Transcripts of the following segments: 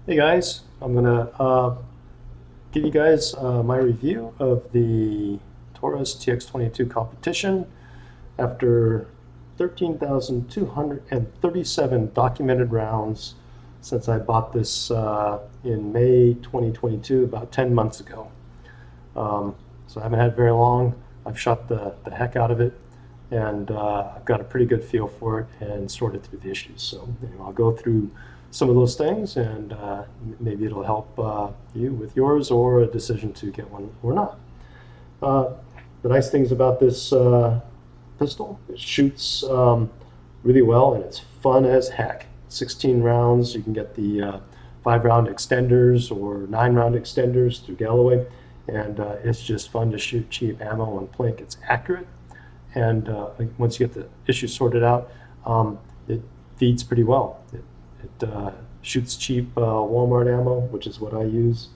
Hey guys, I'm gonna give you guys my review of the Taurus TX-22 Competition after 13,237 documented rounds since I bought this in May 2022, about 10 months ago. So I haven't had very long. I've shot the heck out of it, and I've got a pretty good feel for it and sorted through the issues. So I'll go through some of those things, and maybe it'll help you with yours or a decision to get one or not. The nice things about this pistol, it shoots really well, and it's fun as heck. 16 rounds. You can get the 5-round extenders or 9-round extenders through Galloway, and it's just fun to shoot cheap ammo and plink. It's accurate, and once you get the issue sorted out, it feeds pretty well. It shoots cheap Walmart ammo, which is what I use.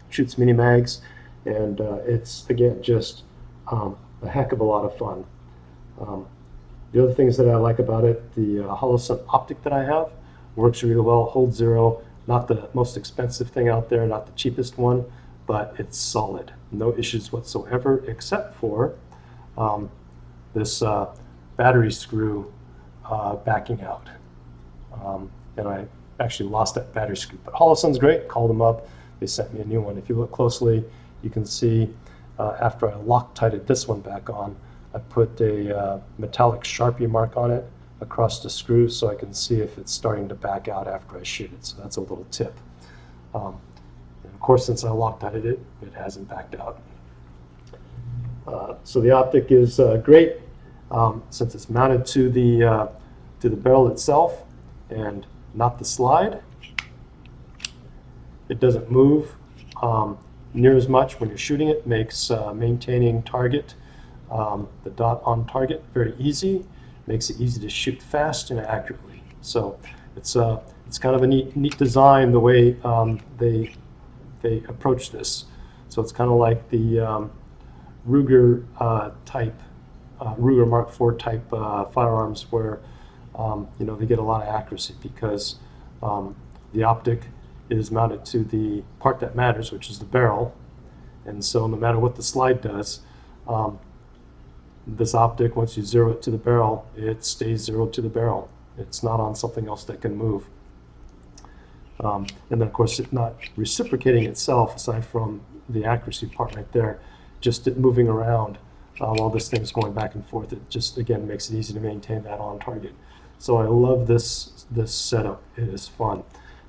Shoots mini mags, and it's again just a heck of a lot of fun. The other things that I like about it, the Holosun optic that I have works really well, holds zero, not the most expensive thing out there, not the cheapest one, but it's solid. No issues whatsoever, except for this battery screw backing out. And I actually lost that battery screw. But Holosun's great, called them up, they sent me a new one. If you look closely, you can see after I Loctited this one back on, I put a metallic Sharpie mark on it across the screw so I can see if it's starting to back out after I shoot it. So that's a little tip. And of course, since I Loctited it, it hasn't backed out. So the optic is great since it's mounted to the barrel itself and not the slide. It doesn't move near as much when you're shooting it. Makes maintaining target, the dot on target, very easy. Makes it easy to shoot fast and accurately. So it's kind of a neat design the way they approach this. So it's kind of like the Ruger type, Ruger Mark IV type firearms where they get a lot of accuracy because the optic is mounted to the part that matters, which is the barrel. And so no matter what the slide does, this optic, once you zero it to the barrel, it stays zeroed to the barrel. It's not on something else that can move. And then of course it's not reciprocating itself aside from the accuracy part right there, just it moving around while this thing's going back and forth. It just, again, makes it easy to maintain that on target. So I love this setup. It is fun.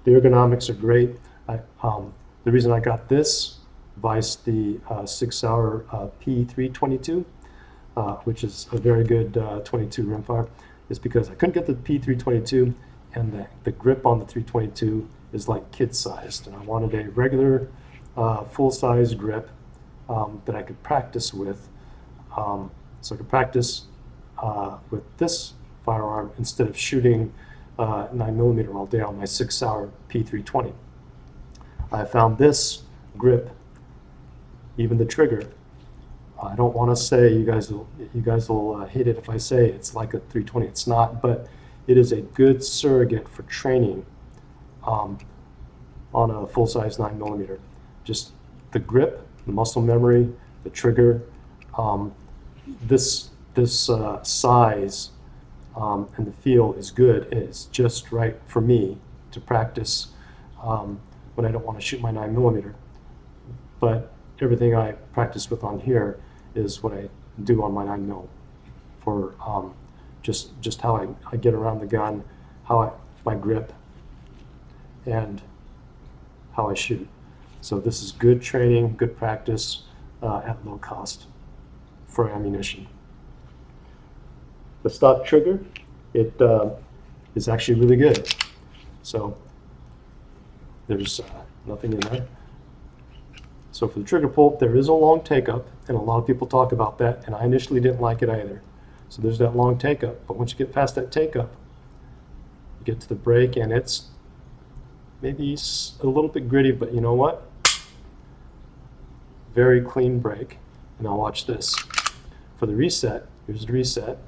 The ergonomics are great. The reason I got this vice the 6 Hour P322, which is a very good 22 rimfire, is because I couldn't get the P322, and the grip on the 322 is like kid-sized, and I wanted a regular full-size grip that I could practice with. So I could practice with this firearm instead of shooting 9mm all day on my 6 Hour P320. I found this grip, even the trigger. I don't want to say you guys will hate it if I say it's like a 320. It's not, but it is a good surrogate for training on a full-size 9mm. Just the grip, the muscle memory, the trigger, this size and the feel is good. It's just right for me to practice when I don't want to shoot my 9mm. But everything I practice with on here is what I do on my 9mm for just how I get around the gun, my grip, and how I shoot. So this is good training, good practice at low cost for ammunition. The stock trigger, it is actually really good. So there's nothing in there. So for the trigger pull, there is a long take up, and a lot of people talk about that, and I initially didn't like it either. So there's that long take up, but once you get past that take up, you get to the break, and it's maybe a little bit gritty, but you know what? Very clean break. And now watch this. For the reset, here's the reset.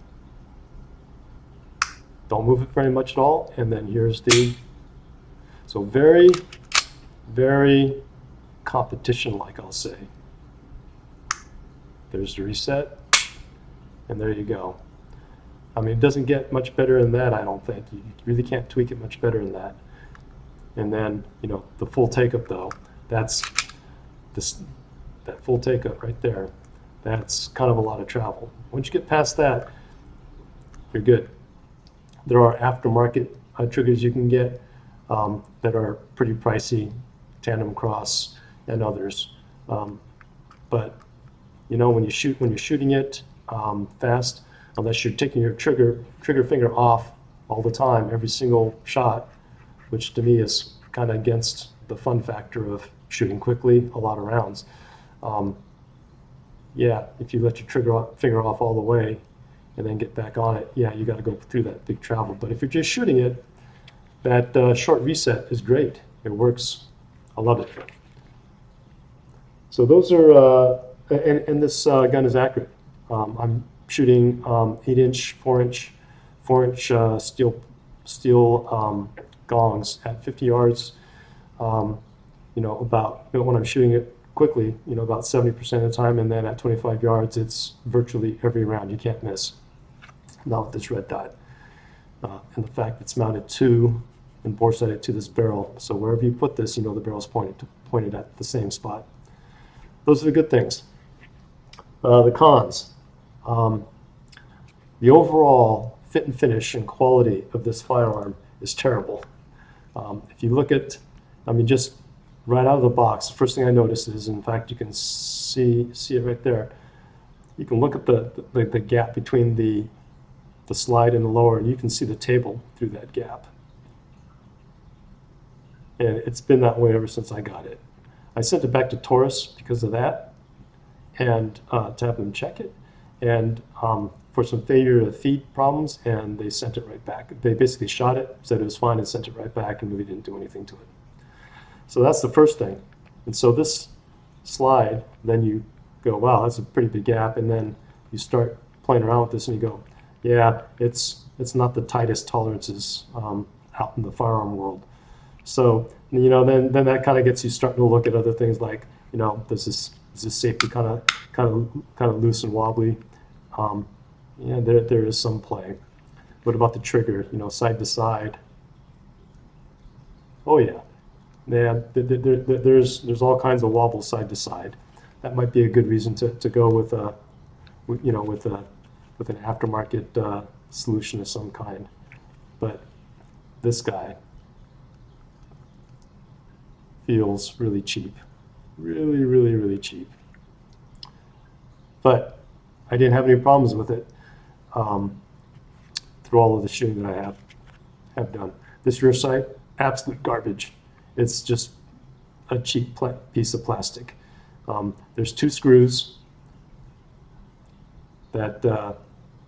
Don't move it very much at all, and then here's the So very, very competition-like, I'll say. There's the reset, and there you go. I mean, it doesn't get much better than that, I don't think. You really can't tweak it much better than that. And then, you know, the full take-up though, that's that full take-up right there. That's kind of a lot of travel. Once you get past that, you're good. There are aftermarket triggers you can get that are pretty pricey, tandem cross and others. But you know, when you're shooting it fast, unless you're taking your trigger finger off all the time, every single shot, which to me is kind of against the fun factor of shooting quickly, a lot of rounds. Yeah, if you let your finger off all the way and then get back on it, yeah, you got to go through that big travel. But if you're just shooting it, that short reset is great. It works. I love it. So those are, and this gun is accurate. I'm shooting 8-inch, 4-inch steel gongs at 50 yards. You know, when I'm shooting it quickly, you know, about 70% of the time, and then at 25 yards, it's virtually every round. You can't miss. Not with this red dot. And the fact it's mounted to and bore sighted to this barrel. So wherever you put this, you know the barrel's pointed at the same spot. Those are the good things. The cons. The overall fit and finish and quality of this firearm is terrible. If you look at, I mean, just right out of the box, the first thing I noticed is, in fact, you can see it right there. You can look at the gap between the slide and the lower, and you can see the table through that gap. And it's been that way ever since I got it. I sent it back to Taurus because of that, and to have them check it, and for some failure to feed problems, and they sent it right back. They basically shot it, said it was fine, and sent it right back, and really didn't do anything to it. So that's the first thing. And so this slide, then you go, wow, that's a pretty big gap, and then you start playing around with this, and you go, yeah, it's not the tightest tolerances out in the firearm world. So, you know, then that kind of gets you starting to look at other things like, you know, is this safety kind of loose and wobbly? Yeah, there is some play. What about the trigger? You know, side to side. Oh yeah, there's all kinds of wobble side to side. That might be a good reason to go with an aftermarket solution of some kind. But this guy feels really cheap, really cheap. But I didn't have any problems with it through all of the shooting that I have done. This rear sight, absolute garbage. It's just a cheap piece of plastic. There's 2 screws that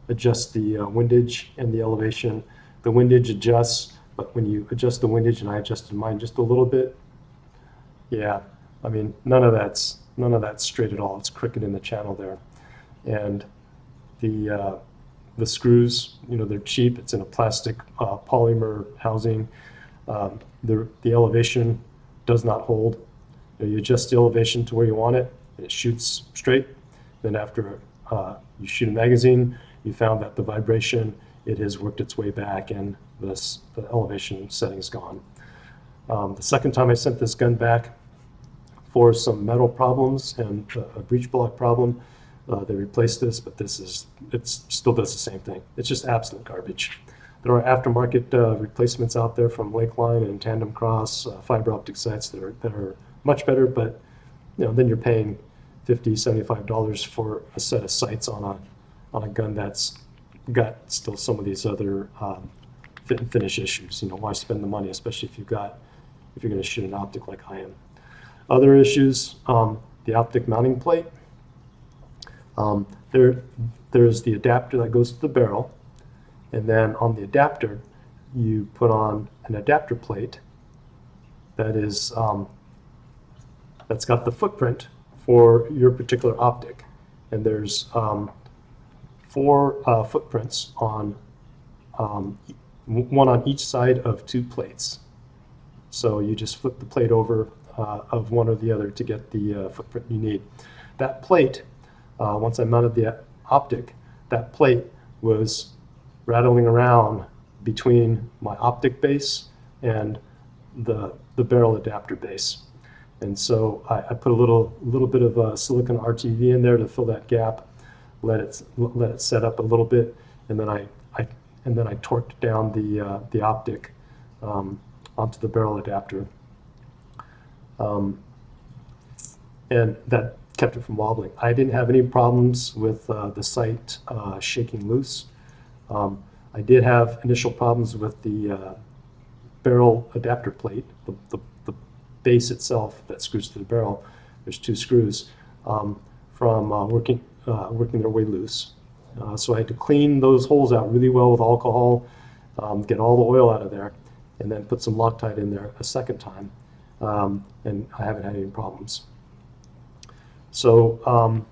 adjust the windage and the elevation. The windage adjusts, but when you adjust the windage, and I adjusted mine just a little bit, yeah, I mean, none of that's straight at all. It's crooked in the channel there. And the screws, you know, they're cheap. It's in a plastic polymer housing. The elevation does not hold. You know, you adjust the elevation to where you want it, and it shoots straight. Then after you shoot a magazine, you found that the vibration, it has worked its way back, and the elevation setting's gone. The second time I sent this gun back for some metal problems and a breech block problem, they replaced this, but it still does the same thing. It's just absolute garbage. There are aftermarket replacements out there from Lakeline and Tandem Cross, fiber optic sights that are much better, but you know, then you're paying $50, $75 for a set of sights on a gun that's got still some of these other fit and finish issues. You know, why spend the money, especially if you're going to shoot an optic like I am. Other issues, the optic mounting plate. There's the adapter that goes to the barrel, and then on the adapter you put on an adapter plate that is that's got the footprint for your particular optic, and there's 4 footprints on one on each side of 2 plates. So you just flip the plate over of one or the other to get the footprint you need. That plate, once I mounted the optic, that plate was rattling around between my optic base and the barrel adapter base. And so I put a little bit of silicon RTV in there to fill that gap, let it set up a little bit, and then I torqued down the optic onto the barrel adapter, and that kept it from wobbling. I didn't have any problems with the sight shaking loose. I did have initial problems with the barrel adapter plate, the base itself that screws to the barrel. There's two screws from working their way loose. So I had to clean those holes out really well with alcohol, get all the oil out of there, and then put some Loctite in there a second time. And I haven't had any problems. So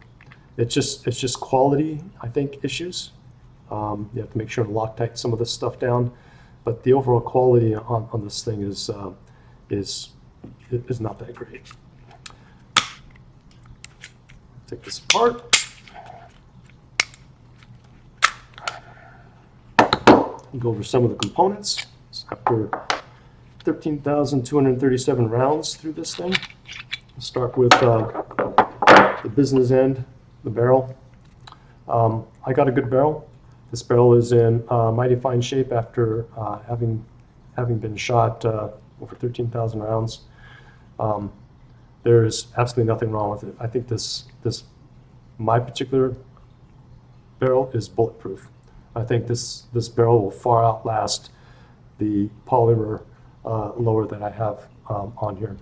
it's just quality, I think, issues. You have to make sure to Loctite some of this stuff down, but the overall quality on this thing is not that great. Take this apart. Go over some of the components. So after 13,237 rounds through this thing, we'll start with the business end, the barrel. I got a good barrel. This barrel is in mighty fine shape after having been shot over 13,000 rounds. There's absolutely nothing wrong with it. I think my particular barrel is bulletproof. I think this barrel will far outlast the polymer lower that I have on here.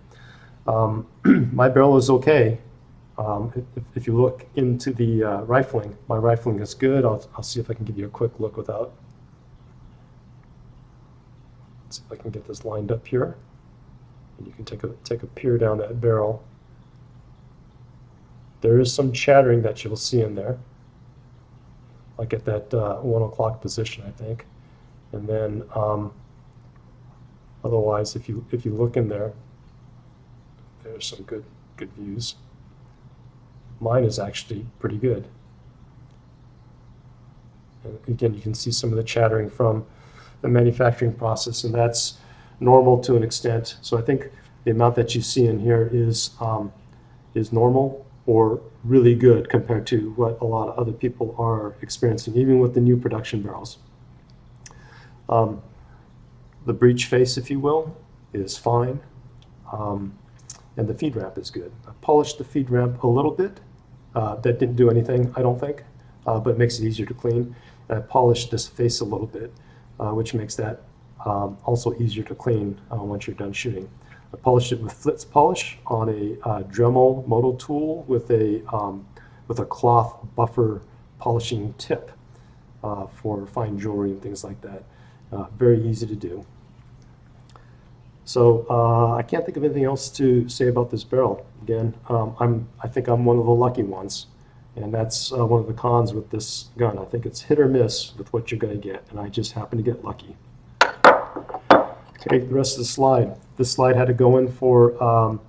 My barrel is okay. If you look into the rifling, my rifling is good. I'll see if I can give you a quick look without. Let's see if I can get this lined up here. And you can take a peer down that barrel. There is some chattering that you'll see in there, like at that 1 o'clock position, I think. And then otherwise, if you look in there, there's some good views. Mine is actually pretty good. And again, you can see some of the chattering from the manufacturing process, and that's normal to an extent. So I think the amount that you see in here is normal or really good compared to what a lot of other people are experiencing, even with the new production barrels. The breech face, if you will, is fine, and the feed ramp is good. I polished the feed ramp a little bit. That didn't do anything, I don't think, but it makes it easier to clean. And I polished this face a little bit, which makes that also easier to clean once you're done shooting. I polished it with Flitz polish on a Dremel moto tool with a cloth buffer polishing tip for fine jewelry and things like that. Very easy to do. So I can't think of anything else to say about this barrel. Again, I think I'm one of the lucky ones, and that's one of the cons with this gun. I think it's hit or miss with what you're going to get, and I just happen to get lucky. Okay, the rest of the slide. This slide had to go in to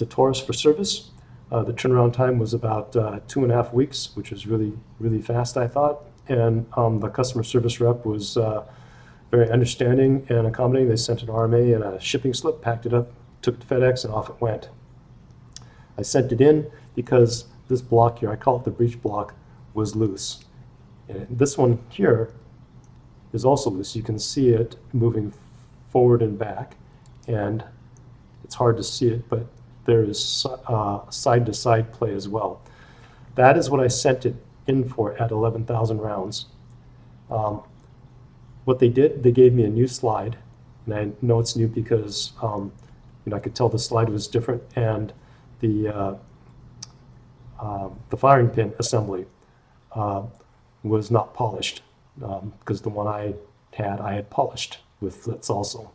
Taurus for service. The turnaround time was about 2.5 weeks, which was really, really fast, I thought. And the customer service rep was very understanding and accommodating. They sent an RMA and a shipping slip, packed it up, took it to FedEx, and off it went. I sent it in because this block here, I call it the breech block, was loose. And this one here is also loose. You can see it moving forward and back, and it's hard to see it, but there is side-to-side play as well. That is what I sent it in for at 11,000 rounds. What they did, they gave me a new slide, and I know it's new because I could tell the slide was different, and the firing pin assembly was not polished because the one I had polished with Flitz also.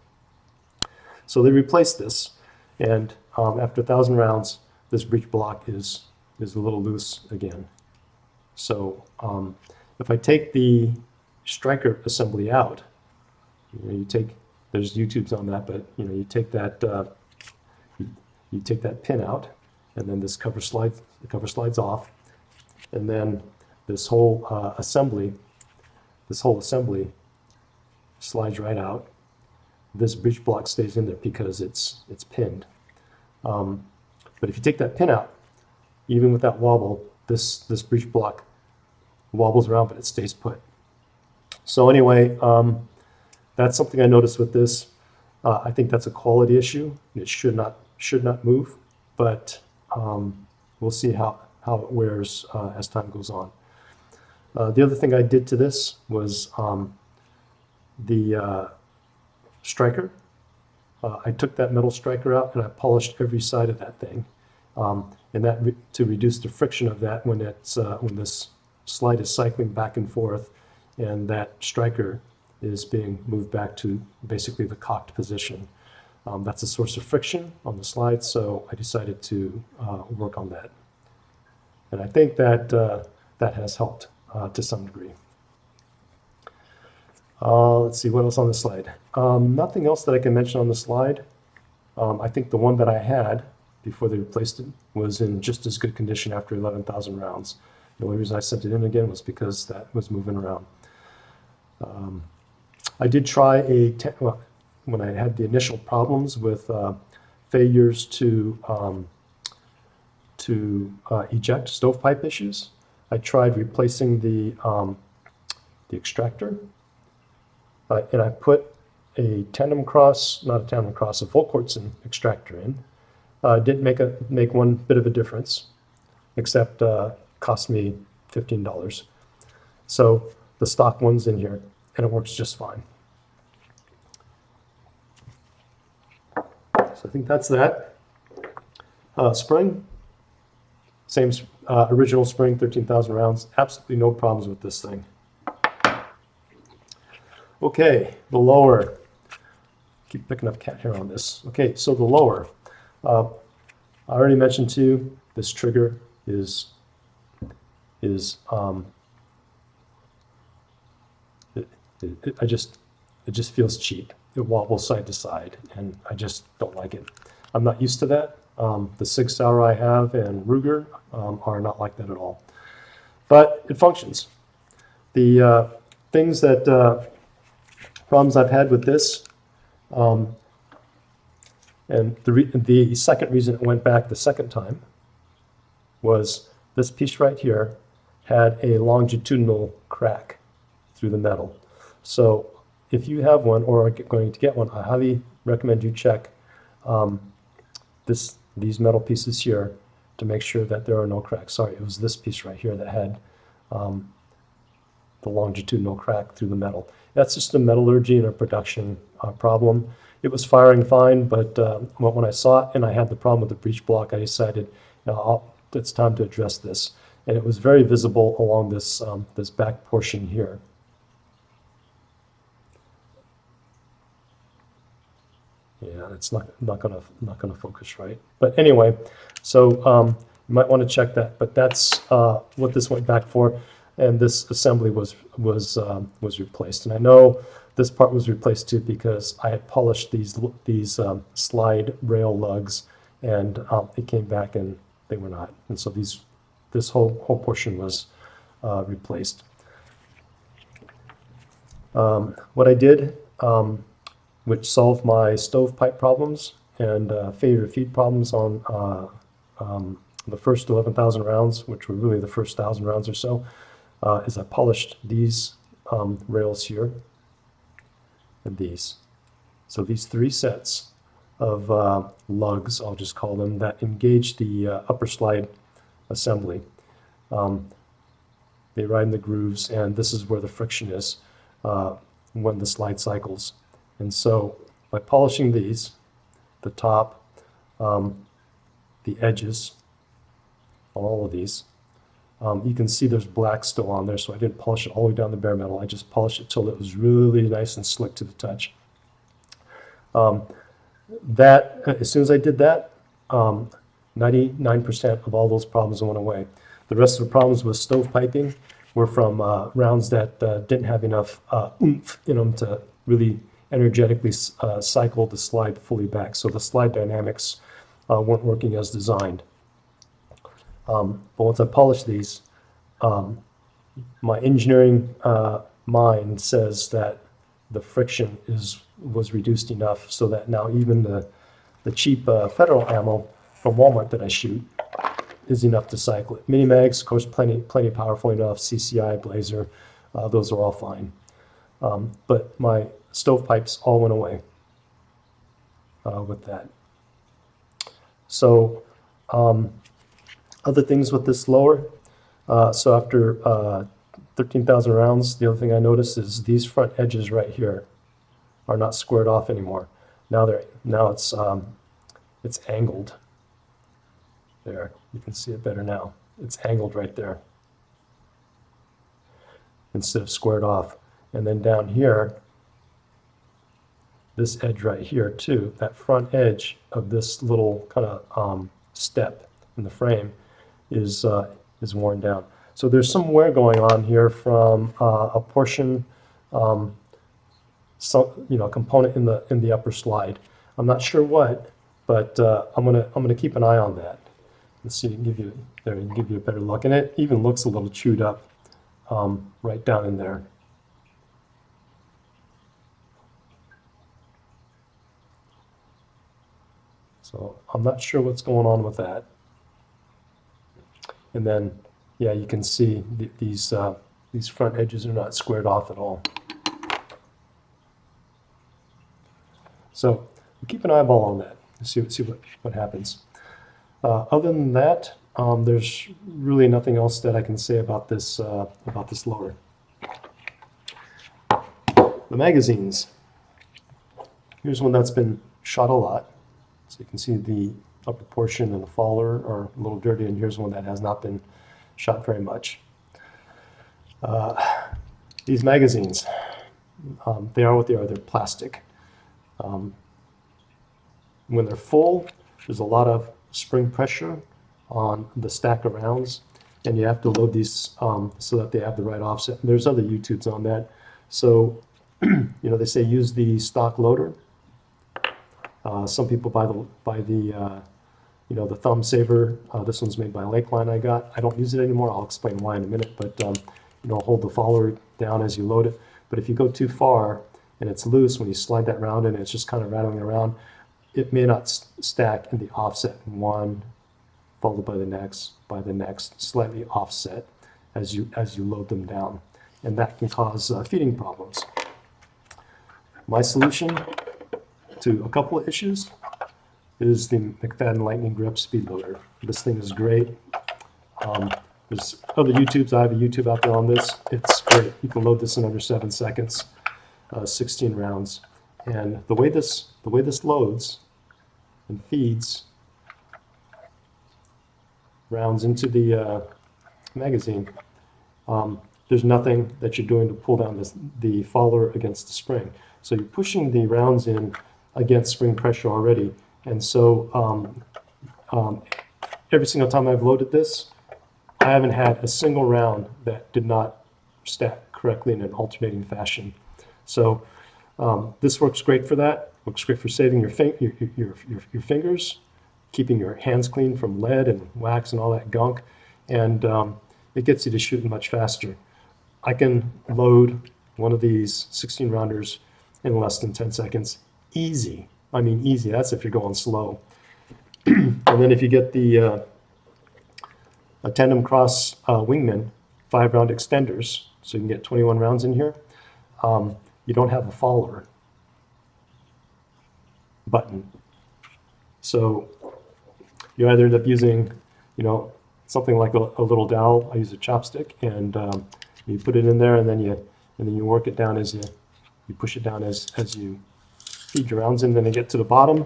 So they replaced this, and after 1,000 rounds, this breech block is a little loose again. So if I take the striker assembly out, you take there's YouTubes on that, but you take that you take that pin out, and then the cover slides off, and then this whole assembly slides right out. This breech block stays in there because it's pinned. But if you take that pin out, even with that wobble, this breech block wobbles around, but it stays put. So anyway, that's something I noticed with this. I think that's a quality issue. It should not move, but we'll see how it wears as time goes on. The other thing I did to this was the striker. I took that metal striker out and I polished every side of that thing, and that to reduce the friction of that when this slide is cycling back and forth, and that striker is being moved back to basically the cocked position. That's a source of friction on the slide, so I decided to work on that, and I think that that has helped to some degree. Let's see what else on the slide. Nothing else that I can mention on the slide. I think the one that I had before they replaced it was in just as good condition after 11,000 rounds. The only reason I sent it in again was because that was moving around. I did try when I had the initial problems with failures to eject stovepipe issues. I tried replacing the extractor. And I put a Volquartsen extractor in. Didn't make one bit of a difference, except cost me $15. So the stock one's in here, and it works just fine. So I think that's that. Spring, same original spring, 13,000 rounds. Absolutely no problems with this thing. Okay, the lower. Keep picking up cat hair on this. Okay, so the lower. I already mentioned to you, this trigger it just feels cheap. It wobbles side to side, and I just don't like it. I'm not used to that. The Sig Sauer I have and Ruger are not like that at all. But it functions. The things that problems I've had with this, and the second reason it went back the second time was this piece right here had a longitudinal crack through the metal. So if you have one or are going to get one, I highly recommend you check these metal pieces here to make sure that there are no cracks. Sorry, it was this piece right here that had the longitudinal crack through the metal. That's just a metallurgy and a production problem. It was firing fine, but when I saw it and I had the problem with the breech block, I decided, it's time to address this. And it was very visible along this this back portion here. Yeah, it's not gonna focus right. But anyway, so you might want to check that. But that's what this went back for. And this assembly was replaced. And I know this part was replaced too because I had polished these slide rail lugs, and it came back and they were not. And so this whole portion was replaced. What I did, which solved my stovepipe problems and failure to feed problems on the first 11,000 rounds, which were really the first 1,000 rounds or so, is I polished these rails here and these. So these three sets of lugs, I'll just call them, that engage the upper slide assembly. They ride in the grooves, and this is where the friction is when the slide cycles. And so by polishing these, the top, the edges, all of these, you can see there's black still on there, so I didn't polish it all the way down the bare metal. I just polished it till it was really nice and slick to the touch. As soon as I did that, 99% of all those problems went away. The rest of the problems with stovepiping were from rounds that didn't have enough oomph in them to really energetically cycle the slide fully back. So the slide dynamics weren't working as designed. But once I polished these, my engineering mind says that the friction was reduced enough so that now even the cheap federal ammo from Walmart that I shoot is enough to cycle it. Mini mags, of course, plenty powerful enough. CCI, Blazer, those are all fine. But my stovepipes all went away with that. So other things with this lower. So after 13,000 rounds, the other thing I noticed is these front edges right here are not squared off anymore. Now it's angled. There, you can see it better now. It's angled right there instead of squared off. And then down here, this edge right here too, that front edge of this little kind of step in the frame is worn down. So there's some wear going on here from a portion, component in the upper slide. I'm not sure what, but I'm gonna keep an eye on that. Let's see, give you a better look, and it even looks a little chewed up right down in there. So I'm not sure what's going on with that. And then, yeah, you can see these front edges are not squared off at all. So keep an eyeball on that. See what happens. Other than that, there's really nothing else that I can say about this lower. The magazines. Here's one that's been shot a lot. So you can see the upper portion and the faller are a little dirty, and here's one that has not been shot very much. These magazines, they are what they are. They're plastic. When they're full, there's a lot of spring pressure on the stack of rounds, and you have to load these so that they have the right offset. And there's other YouTubes on that. So, they say use the stock loader. Some people buy the thumb saver. This one's made by Lakeline. I don't use it anymore. I'll explain why in a minute. But hold the follower down as you load it. But if you go too far and it's loose, when you slide that round in, it's just kind of rattling around. It may not stack in the offset, one followed by the next, slightly offset as you load them down, and that can cause feeding problems. My solution to a couple of issues is the McFadden Lightning Grip Speed Loader. This thing is great. There's other YouTubes. I have a YouTube out there on this. It's great. You can load this in under 7 seconds, 16 rounds, and the way this loads and feeds rounds into the magazine, there's nothing that you're doing to pull down the follower against the spring. So you're pushing the rounds in against spring pressure already. And so every single time I've loaded this, I haven't had a single round that did not stack correctly in an alternating fashion. So this works great for that. Works great for saving your fingers, keeping your hands clean from lead and wax and all that gunk, and it gets you to shooting much faster. I can load one of these 16 rounders in less than 10 seconds. Easy. I mean easy. That's if you're going slow. And then if you get the a tandem cross wingman 5-round extenders, so you can get 21 rounds in here, you don't have a follower button. So you either end up using, something like a little dowel. I use a chopstick, and you put it in there, and then you work it down as you push it down as you feed your rounds in. Then you get to the bottom.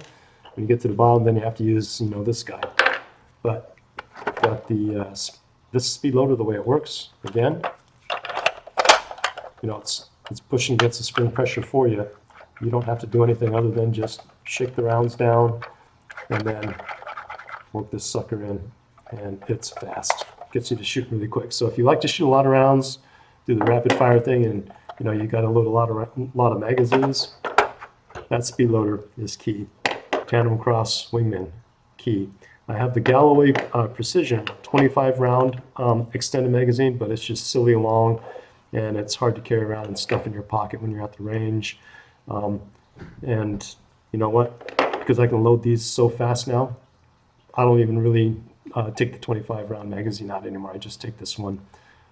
When you get to the bottom, then you have to use this guy. But this speed loader, the way it works, again, it's pushing against the spring pressure for you. You don't have to do anything other than just shake the rounds down and then work this sucker in, and it's fast. Gets you to shoot really quick. So if you like to shoot a lot of rounds, do the rapid fire thing, and you got to load a lot of magazines, that speed loader is key. Tandem cross wingman, key. I have the Galloway Precision 25 round extended magazine, but it's just silly long and it's hard to carry around and stuff in your pocket when you're at the range. And you know what? Because I can load these so fast now, I don't even really take the 25 round magazine out anymore. I just take this one.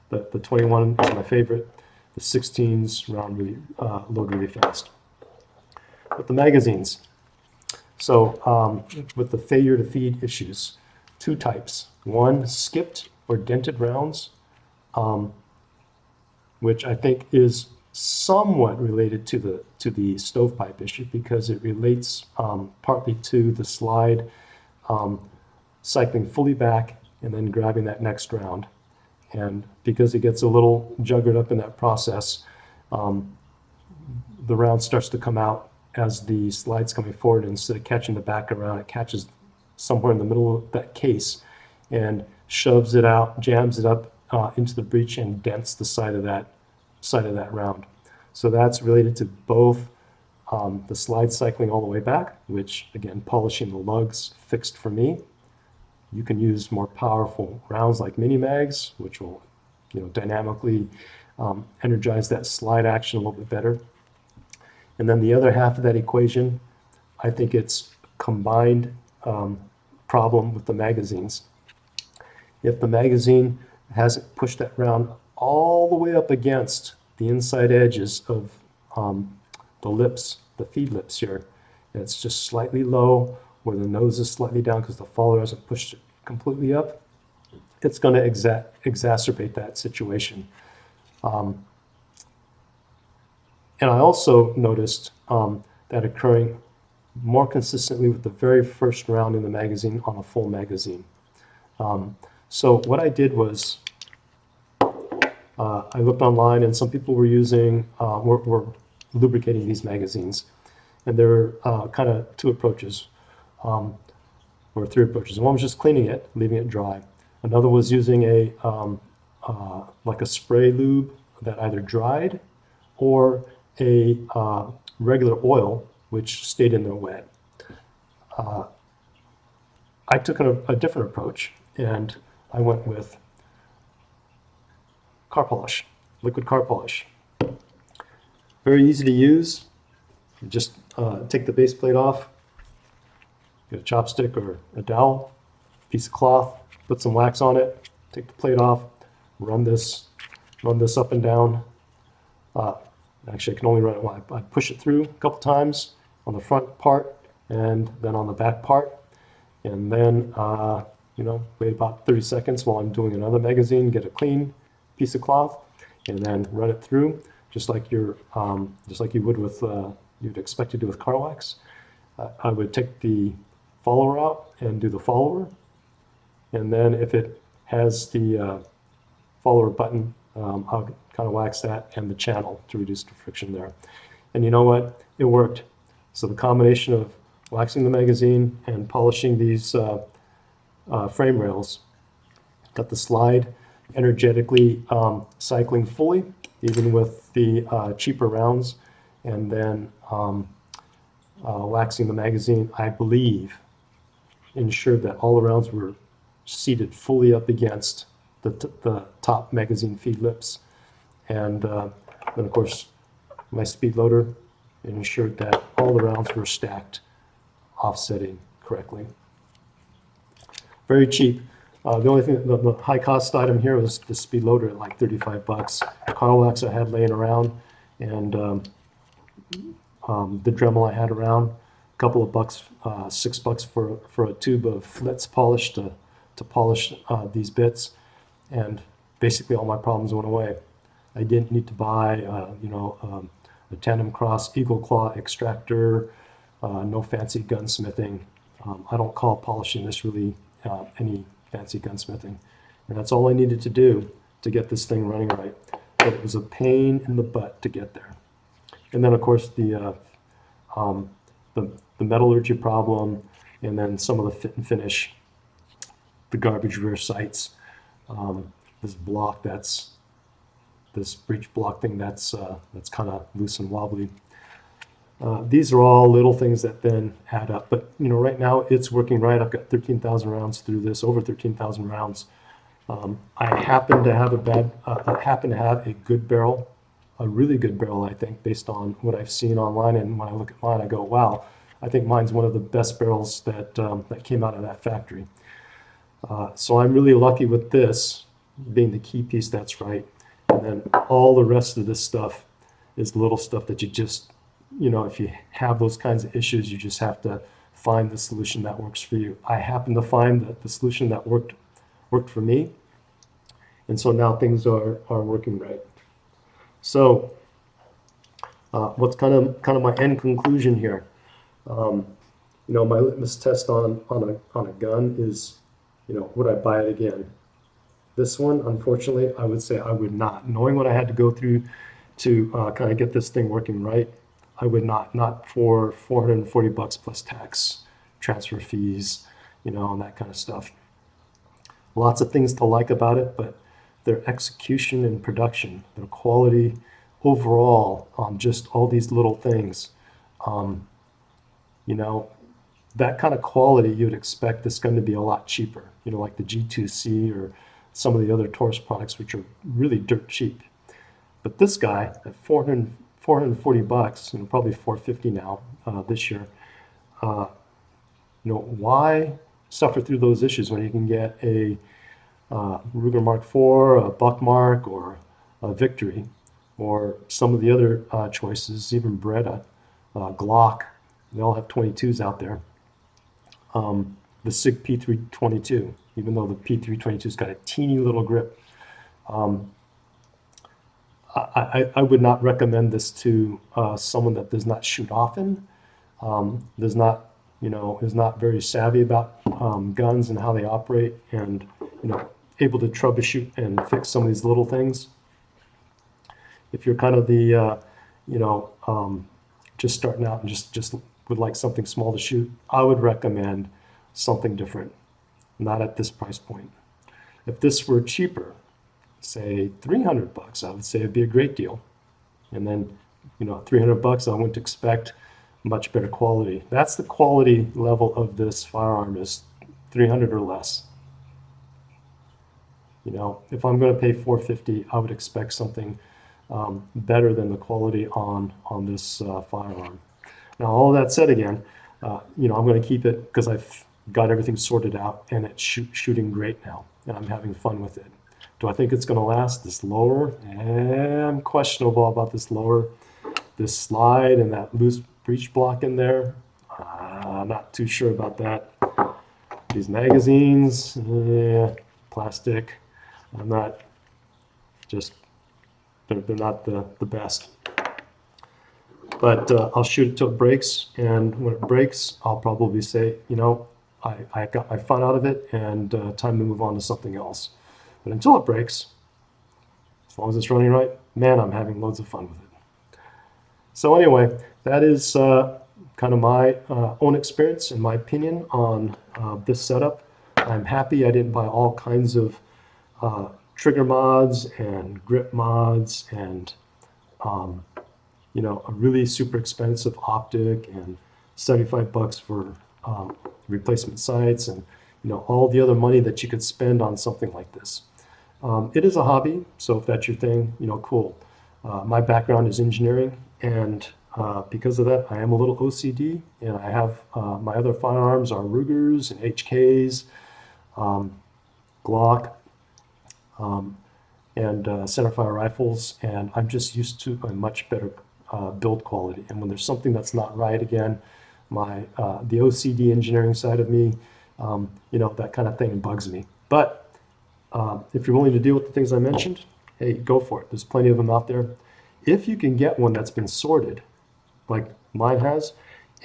The 21 is my favorite. The 16s round really load really fast. But the magazines. So with the failure to feed issues, two types. One, skipped or dented rounds, which I think is somewhat related to the stovepipe issue because it relates partly to the slide cycling fully back and then grabbing that next round. And because it gets a little juggered up in that process, the round starts to come out as the slide's coming forward. Instead of catching the back around, it catches somewhere in the middle of that case and shoves it out, jams it up into the breech and dents the side of that round. So that's related to both the slide cycling all the way back, which again, polishing the lugs fixed for me. You can use more powerful rounds like mini mags, which will, dynamically energize that slide action a little bit better. And then the other half of that equation, I think it's combined problem with the magazines. If the magazine hasn't pushed that round all the way up against the inside edges of the lips, the feed lips here, and it's just slightly low where the nose is slightly down because the follower hasn't pushed it completely up, it's going to exacerbate that situation. And I also noticed that occurring more consistently with the very first round in the magazine on a full magazine. So what I did was I looked online and some people were using, were lubricating these magazines. And there are kind of two approaches, or three approaches. One was just cleaning it, leaving it dry. Another was using like a spray lube that either dried or a regular oil, which stayed in there wet. I took a different approach, and I went with car polish, liquid car polish. Very easy to use. You just take the base plate off, get a chopstick or a dowel, piece of cloth, put some wax on it, take the plate off, run this up and down. Actually, I can only run it. I push it through a couple times on the front part and then on the back part, and then wait about 30 seconds while I'm doing another magazine. Get a clean piece of cloth, and then run it through just like you would with you'd expect to do with car wax. I would take the follower out and do the follower, and then if it has the follower button, I'll kind of wax that and the channel to reduce the friction there. And you know what? It worked. So the combination of waxing the magazine and polishing these frame rails got the slide energetically cycling fully, even with the cheaper rounds, and then waxing the magazine, I believe, ensured that all the rounds were seated fully up against the top magazine feed lips. And then, of course, my speed loader ensured that all the rounds were stacked, offsetting correctly. Very cheap. The only thing, the high cost item here was the speed loader at like 35 bucks. Car wax I had laying around, and the Dremel I had around, a couple of bucks, $6 for a tube of Flitz polish to polish these bits, and basically all my problems went away. I didn't need to buy, a tandem cross eagle claw extractor, no fancy gunsmithing. I don't call polishing this really any fancy gunsmithing, and that's all I needed to do to get this thing running right. But it was a pain in the butt to get there. And then, of course, the metallurgy problem, and then some of the fit and finish, the garbage rear sights, this block this breech block thing that's kind of loose and wobbly. These are all little things that then add up. But right now it's working right. I've got 13,000 rounds through this, over 13,000 rounds. I happen to have a good barrel, a really good barrel, I think, based on what I've seen online. And when I look at mine, I go, wow, I think mine's one of the best barrels that came out of that factory. So I'm really lucky with this being the key piece that's right. And then all the rest of this stuff is little stuff that you just, if you have those kinds of issues, you just have to find the solution that works for you. I happen to find that the solution that worked for me. And so now things are working right. So what's kind of my end conclusion here? My litmus test on a gun is, would I buy it again? This one, unfortunately, I would say I would not. Knowing what I had to go through to kind of get this thing working right, I would not for 440 bucks plus tax, transfer fees, and that kind of stuff. Lots of things to like about it, but their execution and production, their quality overall, just all these little things, that kind of quality, you'd expect this gun to be a lot cheaper, like the G2C or some of the other Taurus products, which are really dirt cheap. But this guy at 440 bucks, probably 450 now this year, why suffer through those issues when you can get a Ruger Mark IV, a Buck Mark, or a Victory, or some of the other choices, even Beretta, Glock, they all have 22s out there. The SIG P322, even though the P322's got a teeny little grip. I would not recommend this to someone that does not shoot often, is not very savvy about guns and how they operate, and able to troubleshoot and fix some of these little things. If you're kind of the just starting out and just would like something small to shoot, I would recommend something different, not at this price point. If this were cheaper, say 300 bucks, I would say it'd be a great deal. And then, 300 bucks, I wouldn't expect much better quality. That's the quality level of this firearm, is 300 or less. If I'm going to pay 450, I would expect something better than the quality on this firearm. Now, all that said, again, I'm going to keep it because I've got everything sorted out, and it's shooting great now, and I'm having fun with it. Do I think it's going to last? This lower, I'm questionable about this lower. This slide and that loose breech block in there, I'm not too sure about that. These magazines, plastic, I'm not just, they're not the best. But I'll shoot it till it breaks, and when it breaks, I'll probably say, I got my fun out of it, and time to move on to something else. But until it breaks, as long as it's running right, man, I'm having loads of fun with it. So anyway, that is kind of my own experience and my opinion on this setup. I'm happy I didn't buy all kinds of trigger mods and grip mods and a really super expensive optic and 75 bucks for replacement sights and all the other money that you could spend on something like this. It is a hobby, so if that's your thing, cool. My background is engineering, and because of that, I am a little OCD, and I have my other firearms are Rugers and HKs, Glock, and centerfire rifles, and I'm just used to a much better build quality. And when there's something that's not right, again, the OCD engineering side of me, that kind of thing bugs me. But if you're willing to deal with the things I mentioned, hey, go for it. There's plenty of them out there. If you can get one that's been sorted, like mine has,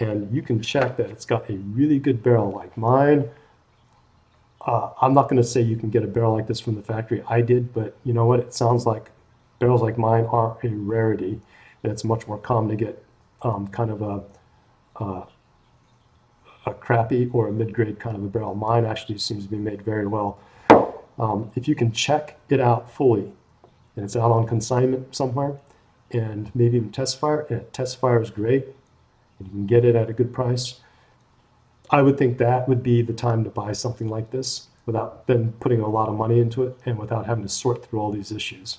and you can check that it's got a really good barrel like mine, I'm not going to say you can get a barrel like this from the factory. I did, but you know what? It sounds like barrels like mine are a rarity, and it's much more common to get kind of a crappy or a mid-grade kind of a barrel. Mine actually seems to be made very well. If you can check it out fully, and it's out on consignment somewhere, and maybe even test fire, and test fire is great, and you can get it at a good price, I would think that would be the time to buy something like this without then putting a lot of money into it and without having to sort through all these issues.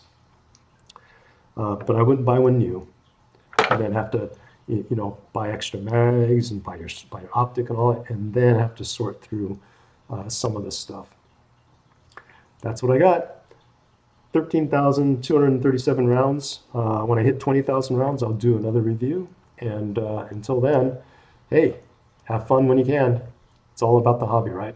But I wouldn't buy one new and then have to, buy extra mags and buy your optic and all that, and then have to sort through some of this stuff. That's what I got. 13,237 rounds. When I hit 20,000 rounds, I'll do another review. And until then, hey, have fun when you can. It's all about the hobby, right?